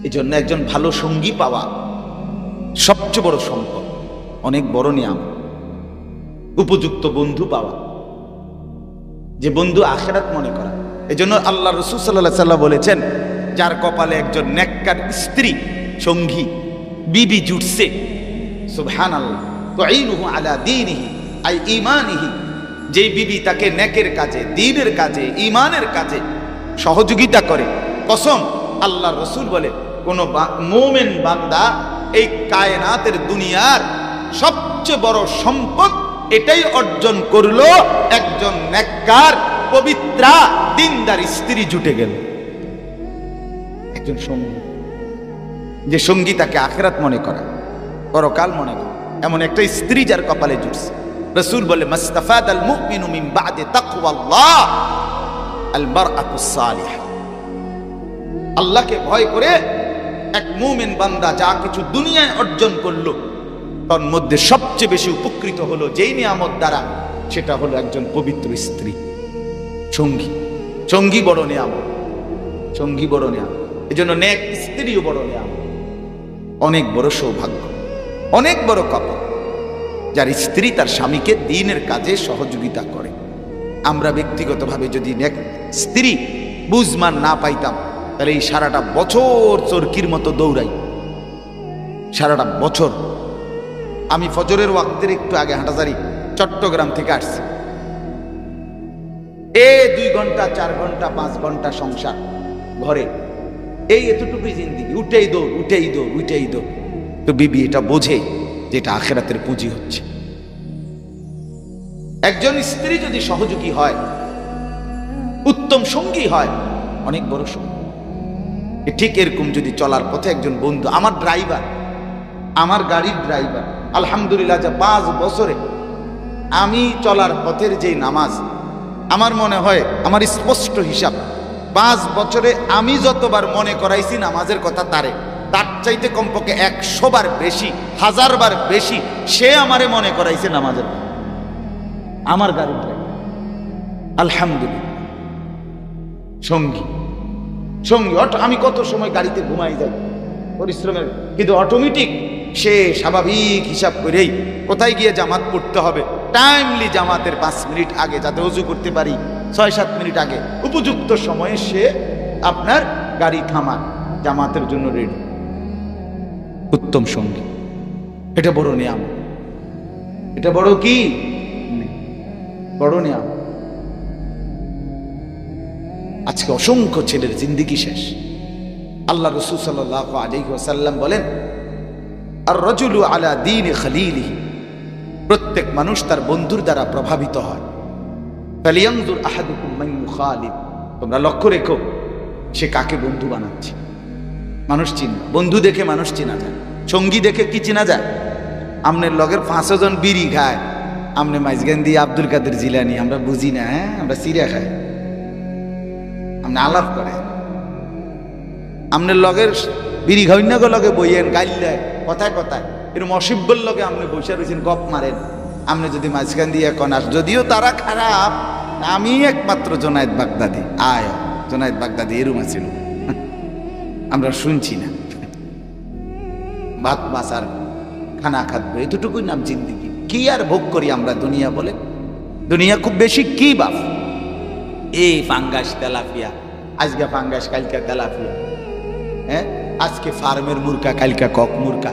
এই জন্য একজন ভালো সঙ্গী পাওয়া সবচেয়ে বড় সম্পদ, অনেক বড় নিয়াম। উপযুক্ত বন্ধু পাওয়া, যে বন্ধু আখিরাত মনে করা। এই জন্য আল্লাহ রাসূল সাল্লাল্লাহু আলাইহি ওয়াসাল্লাম বলেছেন, যার কপালে একজন নেককার স্ত্রী সঙ্গী বিবি জুটছে, সুবহানাল্লাহ, তুঈনুহু আলা দীনিহি আই ঈমানিহি, যেই বিবি তাকে নেকের কাজে, দ্বীনের কাজে, ঈমানের কাজে সহযোগিতা করে, কসম আল্লাহ রসুল বলে কোন মুমিন বান্দা এই কায়নাতের দুনিয়ার সবচেয়ে বড় সম্পদ এটাই অর্জন করলো, একজন নেককার পবিত্রা দিনদার স্ত্রী জুটে গেল, একজন সঙ্গী, যে সঙ্গী তাকে আখিরাত মনে করা, পরকাল মনে করে, এমন একটা স্ত্রী যার কপালে জুটছে। রাসূল বলে মাস্তাফাদাল মুমিনু মিন বাদি তাকওয়াল্লাহ আল মারআতুস সালিহা। আল্লাহকে ভয় করে এক মুমিন বান্দা যা কিছু দুনিয়ায় অর্জন করলো, তার মধ্যে সবচেয়ে বেশি উপকৃত হলো যেই নিয়ামত দ্বারা, সেটা হলো একজন পবিত্র স্ত্রী, সঙ্গী। সঙ্গী বড় নিয়ামত, সঙ্গী বড় নিয়ামত। এজন্য নেক স্ত্রীও বড় নিয়ামত, অনেক বড় সৌভাগ্য, অনেক বড় কপাল যার স্ত্রী তার স্বামীকে দ্বীনের কাজে সহযোগিতা করে। আমরা ব্যক্তিগতভাবে যদি নেক স্ত্রী বুঝমান না পাইতাম, তাহলে এই সারাটা বছর চরকির মতো দৌড়াই, সারাটা বছর। আমি ফজরের ওয়াক্তের একটু আগে হাঁটাজারি চট্টগ্রাম থেকে আসছি, 2 ঘন্টা 4 ঘন্টা 5 ঘন্টা সংসার ঘরে, এই এতটুকুই জিন্দিগি, উঠেই দৌড়, উঠেই দৌড়, উঠেই দৌড়। তো বিবি এটা বোঝে যেটা আখিরাতের পুঁজি হচ্ছে। একজন স্ত্রী যদি সহযোগী হয়, উত্তম সঙ্গী হয়, অনেক বড় সঙ্গী। ঠিক এরকম যদি চলার পথে একজন বন্ধু, আমার ড্রাইভার, আমার গাড়ির ড্রাইভার, আলহামদুলিল্লাহ, যা 5 বছরে আমি চলার পথের যে নামাজ, আমার মনে হয় আমার স্পষ্ট হিসাব, 5 বছরে আমি যতবার মনে করাইছি নামাজের কথা তার চাইতে কমপক্ষে 100 বার বেশি, 1000 বার বেশি সে আমারে মনে করাইছে নামাজের, আমার গাড়ির ড্রাইভার। আলহামদুলিল্লাহ, সঙ্গী, সঙ্গী। আমি কত সময় গাড়িতে ঘুমাই যাই পরিশ্রমের, কিন্তু অটোমেটিক সে স্বাভাবিক হিসাব করেই কোথায় গিয়ে জামাত পড়তে হবে, টাইমলি জামাতের 5 মিনিট আগে, যাতে ওযু করতে পারি 6-7 মিনিট আগে, উপযুক্ত সময়ে সে আপনার গাড়ি থামান, জামাতের জন্য রেডি। উত্তম সঙ্গী, এটা বড় নিয়ামত, এটা বড় কি বড় নিয়ামত। আজকে অসংখ্য ছেলের জিন্দেগি শেষ। আল্লাহ রাসূল সাল্লাল্লাহু আলাইহি ওয়াসাল্লাম বলেন, আর রাজুলু আলা দীনি খলিলিহি, প্রত্যেক মানুষ তার বন্ধুর দ্বারা প্রভাবিত হয়। ফালিয়ানজুর আহাদুকুম মান ইউখালিব, তোমরা লক্ষ্য রেখো সে কাকে বন্ধু বানাচ্ছে। মানুষ চিনা, বন্ধু দেখে মানুষ চিনা যায়, সঙ্গী দেখে কি চিনা যায়? আমনের লগের 500 জন বিড়ি খায়, আমনে মাইজগান্দি আব্দুল কাদের জিলানি, আমরা বুঝি না, হ্যাঁ আমরা সিরিয়া খাই, আমনে আলাপ করে, আমনের লগের বিড়ি ঘৈন্যগ লগে বইয়েন, গাইল্লায় কথায় কথায় এরকম অসিব্বর লগে আপনি বসে রয়েছেন, গপ মারেন। আপনি যদি মাঝখান দিয়ে এখন আস, যদিও তারা খারাপ, আমি একমাত্র জোনায়েদ বাগদাদি, আয় জোনায়েদ বাগদাদি এরম আছে, আমরা শুনছি না। ভাত মাছ আর খানা খাদ্য, এতটুকুই নাম জিন্দিগি। কি আর ভোগ করি আমরা দুনিয়া বলে? দুনিয়া খুব বেশি কি বাপ, এই ফাঙ্গাস তেলাপিয়া, আজকে ফাঙ্গাস কালকা তেলাপিয়া, হ্যাঁ আজকে ফার্মের মুরকা কালকা কক মুরকা,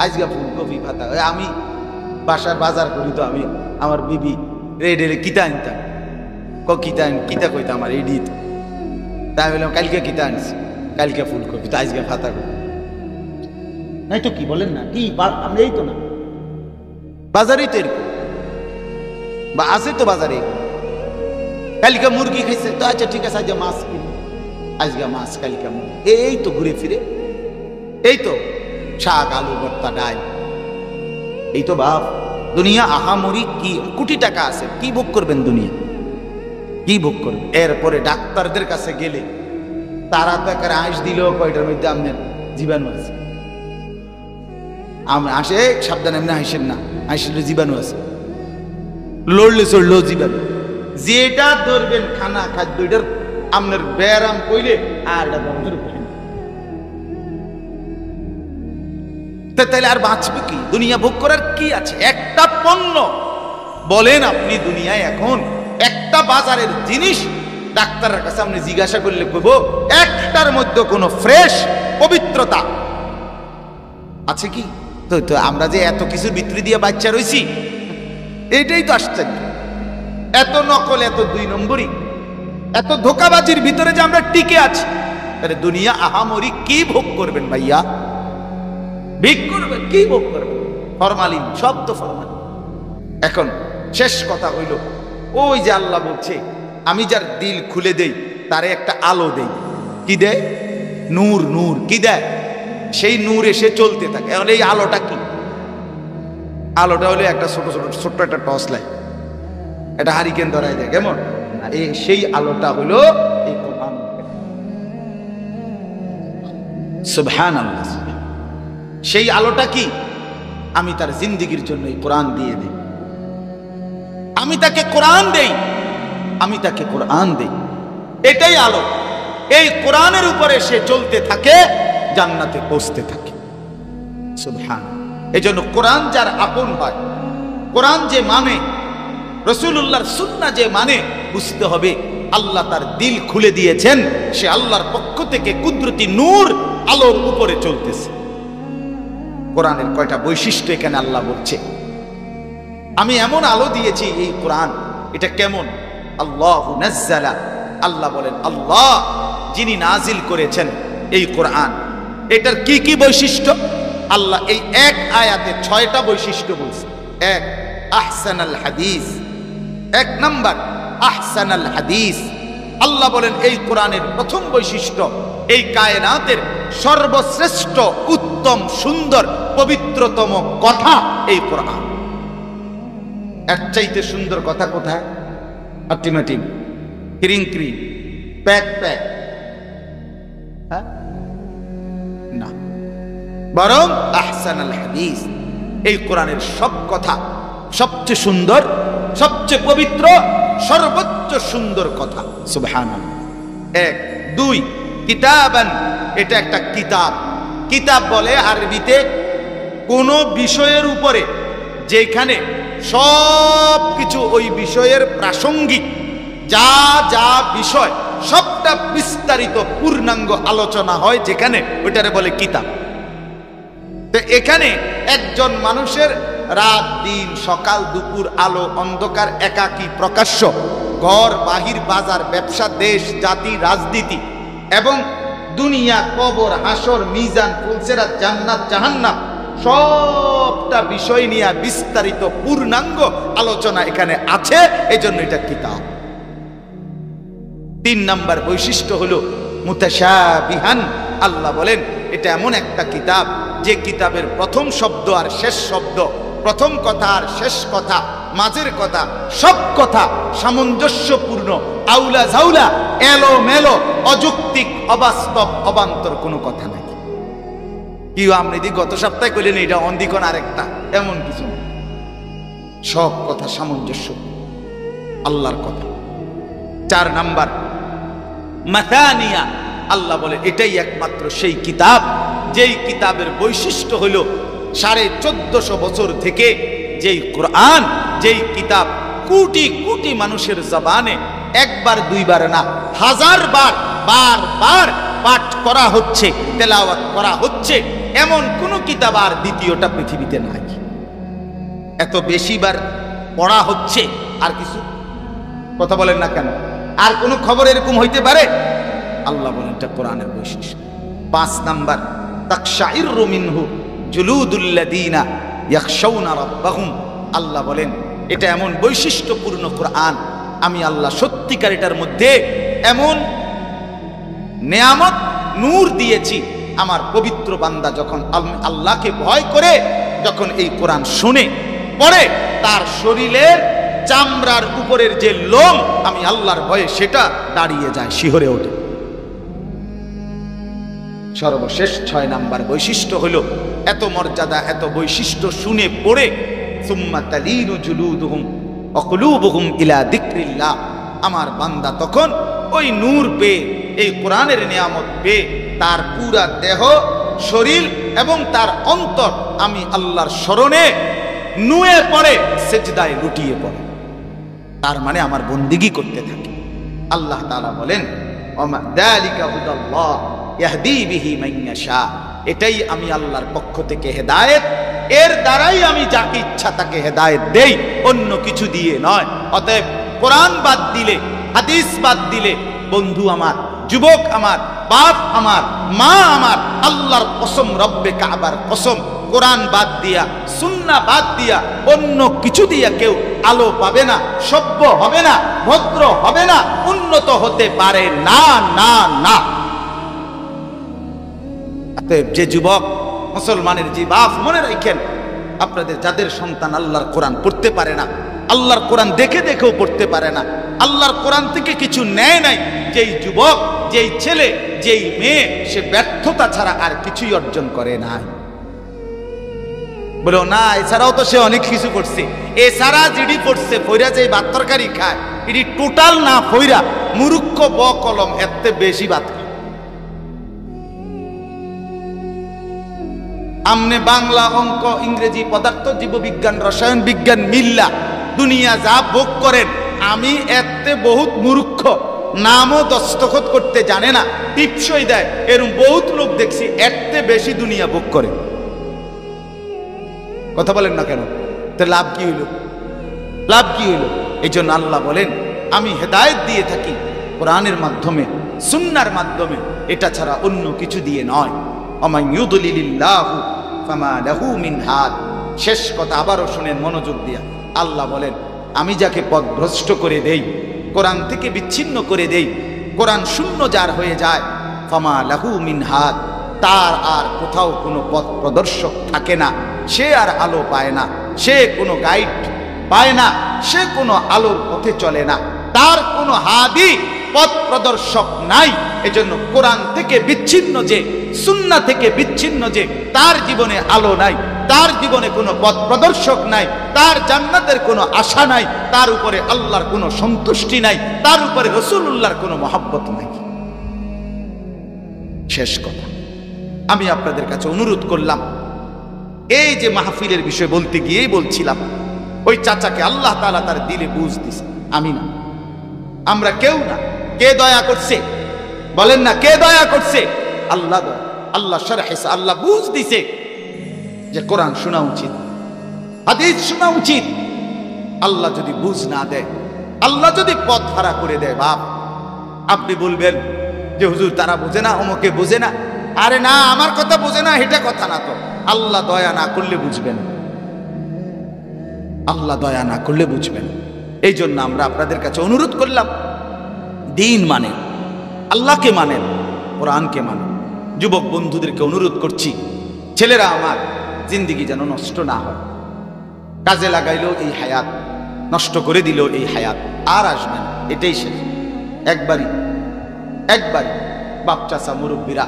আজকে ফুলকপি পাতা। আমি বাসার বাজার করি তো, আমি আমার বিবি রেডে কিতা আনতাম, কিতা কিতা কইতাম আমার এডি, তাই বললাম কালকে কিতা আনছি, কালকে ফুলকপি, তো আজকে ফাতা করি নাই তো, কি বলেন না কি, আমরা এই তো না, বাজারেই তো এরকম, বা আছে তো বাজারে, কালকে মুরগি খাইছে তো আচ্ছা ঠিক আছে, আজকে মাছ কিনি, আজকে মাছ কালকে মুরগি, এই তো ঘুরে ফিরে, এই তো শাক আলু ভর্তা ডাল, এই তো বাপ দুনিয়া। আহামরি কি, কোটি টাকা আছে, কি ভোগ করবেন দুনিয়া, কি ভোগ করবেন? এরপরে ডাক্তারদের কাছে গেলে তারা তাকে আঁশ দিলেও কয়টার মধ্যে আপনার জীবাণু আছে, আসে সাবধান, এমনি হাসেন না, হাসলে জীবাণু আছে, লড়লে চড়লেও জীবাণু, যেটা ধরবেন খানা খাদ্য এটার আপনার ব্যায়াম কইলে আর এটা বন্ধের উপরে, তাইলে আর বাঁচবে কি? দুনিয়া ভোগ করার কি আছে? একটা পণ্য বলেন আপনি দুনিয়ায় এখন একটা বাজারের জিনিস ডাক্তারের কাছে আপনি জিজ্ঞাসা করলে কইব একটার মধ্যে কোনো ফ্রেশ পবিত্রতা আছে কি? তো আমরা যে এত কিছুর ভিতরে দিয়ে বাচ্চা রইছি, এইটাই তো আশ্চর্য। এত নকল, এত দুই নম্বরই, এত ধোকাবাজির ভিতরে যে আমরা টিকে আছি। আরে দুনিয়া আহামরি কি ভোগ করবেন ভাইয়া? ভিক করবেন, কি ভোগ করবেন? ফরমালিন, সব তো ফরমালিন। এখন শেষ কথা হইল, ওই যে আল্লাহ বলছে আমি যার দিল খুলে দেই তারে একটা আলো দেই। কি দেয়? নূর। নূর কি দেয়? সেই নূর এসে চলতে থাকে। এখন এই আলোটা কি? আলোটা হলো একটা ছোট্ট একটা টর্চ লাইট, এটা হারিকেন ধরায় দেয়, কেমন? সেই আলোটা হলো এই কোরআন। সুবহানাল্লাহ। সেই আলোটা কি? আমি তার জিন্দেগির জন্য এই কোরআন দিয়ে দেই। আমি তাকে কোরআন দেই, আমি তাকে কোরআন দেই, এটাই আলো। এই কোরআনের উপরে সে চলতে থাকে, জান্নাতে পৌঁছতে থাকে। সুবহানাল্লাহ। এজন্য কোরআন যার আপন হয়, কোরআন যে মানে, রাসূলুল্লাহর সুন্নাহ যে মানে, বুঝতে হবে আল্লাহ তার দিল খুলে দিয়েছেন, সে আল্লাহর পক্ষ থেকে কুদরতি নূর আলোর উপরে চলতেছে। কোরআনের কয়টা বৈশিষ্ট্য এখানে আল্লাহ বলছে। আমি এমন আলো দিয়েছি এই কোরআন। এটা কেমন? আল্লাহু নাজ্জালা, আল্লাহ বলেন আল্লাহ যিনি নাজিল করেছেন এই কোরআন। এটার কি কি বৈশিষ্ট্য? আল্লাহ এই এক আয়াতে 6টা বৈশিষ্ট্য বলছে। এক, আহসানাল হাদিস। 1 নাম্বার আহসানাল হাদিস। আল্লাহ বলেন এই কোরআনের প্রথম বৈশিষ্ট্য, এই কায়নাতের সর্বশ্রেষ্ঠ, উত্তম, সুন্দর, পবিত্রতম কথা এই কোরআন। এর চাইতে সুন্দর কথা কোথায়? আটিমাটিম, ক্রিং ক্রিং, প্যাক প্যাক, হ্যাঁ না, বরং আহসানাল হাদিস। এই কোরআনের সব কথা সবচেয়ে সুন্দর, সবচেয়ে পবিত্র, সর্বোচ্চ সুন্দর কথা। সুবহানাল্লাহ। 1। 2, কিতাবান, এটা একটা কিতাব। কিতাব বলে আরবিতে কোন বিষয়ের উপরে যেখানে সব কিছু ওই বিষয়ের প্রাসঙ্গিক যা যা বিষয় সবটা বিস্তারিত পূর্ণাঙ্গ আলোচনা হয়, যেখানে ওইটারে বলে কিতাব। তো এখানে একজন মানুষের রাত দিন, সকাল দুপুর, আলো অন্ধকার, একাকী প্রকাশ্য, ঘর বাহির, বাজার, ব্যবসা, দেশ জাতি, রাজনীতি এবং দুনিয়া, কবর, হাসর, মিজান, ফুলসেরাত, জান্নাত, জাহান্নাম, সবটা বিষয় নিয়ে বিস্তারিত পূর্ণাঙ্গ আলোচনা এখানে আছে। এই জন্য এটা কিতাব। 3 নাম্বার বৈশিষ্ট্য হলো মুতাশাবিহান। আল্লাহ বলেন এটা এমন একটা কিতাব যে কিতাবের প্রথম শব্দ আর শেষ শব্দ, প্রথম কথা আর শেষ কথা, মাঝের কথা, সব কথা সামঞ্জস্যপূর্ণ, আউলা ঝাউলা, এলো মেলো, অযৌক্তিক, অবাস্তব, অবান্তর কোনো কথা নাই। কি আপনি গত সপ্তাহে কইলেন এটা অন্দিকন আরেকটা, এমন কিছু না। সব কথা সামঞ্জস্য, আল্লাহর কথা। 4 নাম্বার মাথানিয়া। আল্লাহ বলে এটাই একমাত্র সেই কিতাব যেই কিতাবের বৈশিষ্ট্য হইল 1450 বছর থেকে যেই কোরআন, যেই কিতাব কোটি কোটি মানুষের জবানে একবার দুইবার না, 1000 বার বারবার পাঠ করা হচ্ছে, তেলাওয়াত করা হচ্ছে। এমন কোন কিতাব আর দ্বিতীয়টা পৃথিবীতে নাই। এত বেশিবার পড়া হচ্ছে। আর কিছু কথা বলেন না কেন? আর কোন খবর এরকম হইতে পারে? আল্লাহ বলেন এটা কোরআনের বৈশিষ্ট্য। 5 নাম্বার তাকশাইরু মিনহু জুলুদুল্লাযিনা ইয়াখশাউনা রাব্বাহুম। আল্লাহ বলেন এটা এমন বৈশিষ্ট্যপূর্ণ কোরআন, আমি আল্লাহ সত্যিকার এটার মধ্যে এমন নেয়ামত, নূর দিয়েছি। আমার পবিত্র বান্দা যখন আল্লাহকে ভয় করে, যখন এই কোরআন শুনে পড়ে, তার শরীরের চামড়ার উপরের যে লোম আমি আল্লাহর ভয়ে সেটা দাঁড়িয়ে যায়, শিহরে ওঠে। সর্বশেষ 6 নাম্বার বৈশিষ্ট্য হলো এত মর্যাদা, এত বৈশিষ্ট্য শুনে পড়ে সুম্মা তালিনু জুলুদুহুম ওয়া কুলুবুহুম ইলা যিকরিল্লাহ। আমার বান্দা তখন ওই নূর পেয়ে, এই কোরআনের নিয়ামত পেয়ে তার পুরা দেহ, শরীর এবং তার অন্তর আমি আল্লাহর স্মরণে নুয়ে পড়ে, সেজদায় লুটিয়ে পড়ে। তার মানে আমার বন্দিগি করতে থাকে। আল্লাহ তাআলা বলেন ওমা যালিকা হুদাল্লাহ ইয়াহদি বিহি মান ইয়াশা। এটাই আমি আল্লাহর পক্ষ থেকে হেদায়েত, এর দ্বারাই আমি যাকে ইচ্ছা তাকে হেদায়েত দেই, অন্য কিছু দিয়ে নয়। অতএব কোরআন বাদ দিলে, হাদিস বাদ দিলে, বন্ধু আমার, যুবক আমার, বাপ আমার, মা আমার, আল্লাহর কসম, রব্বে কাবার কসম, কোরআন বাদ দিয়া, সুন্নাহ বাদ দিয়া, অন্য কিছু দিয়া কেউ আলো পাবে না, সভ্য হবে না, ভদ্র হবে না, উন্নত হতে পারে না, না, না। যে যুবক, মুসলমানের যে বাপ, মনে রাখেন, আপনাদের যাদের সন্তান আল্লাহর কোরআন পড়তে পারে না, আল্লাহর কোরআন দেখে দেখেও পড়তে পারে না, আল্লাহর কোরআন থেকে কিছু নেয় নাই, যেই যুবক, যেই ছেলে, যেই মেয়ে, সে ব্যর্থতা ছাড়া আর কিছুই অর্জন করে নাই। বলো না, এছাড়াও তো সে অনেক কিছু করছে, এছাড়া জিডি পড়ছে, ফইরা যেই ভাত তরকারি খায়, এটি টোটাল না ফইরা মুরুক্ষ ব কলম এত বেশি ভাত খায়। আমনে বাংলা, অঙ্ক, ইংরেজি, পদার্থ, জীববিজ্ঞান, রসায়ন বিজ্ঞান মিল্লা দুনিয়া যা ভোগ করেন, আমি এতে বহুত মূর্খ, নামও দস্তখত করতে জানে না, টিপসই দেয়, এরকম বহুত লোক দেখছি এতে বেশি দুনিয়া ভোগ করে। কথা বলেন না কেন? তো লাভ কি হইল? লাভ কি হইল? এই জন্য আল্লাহ বলেন, আমি হেদায়েত দিয়ে থাকি কোরআনের মাধ্যমে, সুন্নাহর মাধ্যমে, এটা ছাড়া অন্য কিছু দিয়ে নয়। ওয়া ইউদলিলিল্লাহু ফামা লাহু মিন হাদ। শেষ কথা আবারও শুনেন মনোযোগ দিয়া। আল্লাহ বলেন, আমি যাকে পথভ্রষ্ট করে দেই, কোরআন থেকে বিচ্ছিন্ন করে দেই, কোরআন শূন্য যার হয়ে যায়, ফামা লাহু মিন হাদ, তার আর কোথাও কোনো পথ প্রদর্শক থাকে না, সে আর আলো পায় না, সে কোনো গাইড পায় না, সে কোনো আলোর পথে চলে না, তার কোনো হাদি, পথ প্রদর্শক নাই। এজন্য কোরআন থেকে বিচ্ছিন্ন যে, সুন্নাহ থেকে বিচ্ছিন্ন যে, তার জীবনে আলো নাই, তার জীবনে কোনো পথ প্রদর্শক নাই, তার জান্নাতের কোনো আশা নাই, তার উপরে আল্লাহর কোনো সন্তুষ্টি নাই, তার উপরে রাসূলুল্লাহর কোনো মহব্বত নাই। শেষ কথা, আমি আপনাদের কাছে অনুরোধ করলাম, এই যে মাহফিলের বিষয় বলতে গিয়েই বলছিলাম, ওই চাচাকে আল্লাহ তাআলা তার দিলে বুঝ দিছে, আমি না, আমরা কেউ না। কে দয়া করছে? বলেন না, কে দয়া করছে? আল্লাহ দয়া, আল্লাহ শরহেছে, আল্লাহ বুঝ দিছে যে কোরআন শোনা উচিত, হাদিস শোনা উচিত। আল্লাহ যদি বুঝ না দেয়, আল্লাহ যদি পথ হারা করে দেয়, বাপ, আপনি বলবেন যে হুজুর তারা বোঝে না, অমুকে বোঝে না। আরে না, আমার কথা বোঝে না এটা কথা না তো, আল্লাহ দয়া না করলে বুঝবেন, আল্লাহ দয়া না করলে বুঝবেন। এই জন্য আমরা আপনাদের কাছে অনুরোধ করলাম, দিন মানেন, আল্লাহকে মানেন, কোরআনকে মানেন। যুবক বন্ধুদেরকে অনুরোধ করছি, ছেলেরা আমার, জিন্দিগি যেন নষ্ট না হয়। কাজে লাগাইলো এই হায়াত, নষ্ট করে দিল এই হায়াত, আর আসবে না, এটাই শেষ। একবারই বাপ চাচা মুরব্বীরা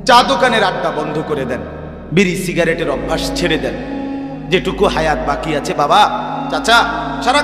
চা দোকানের আড্ডা বন্ধ করে দেন, বিড়ি সিগারেটের অভ্যাস ছেড়ে দেন। যেটুকু হায়াত বাকি আছে বাবা, চাচা, সারা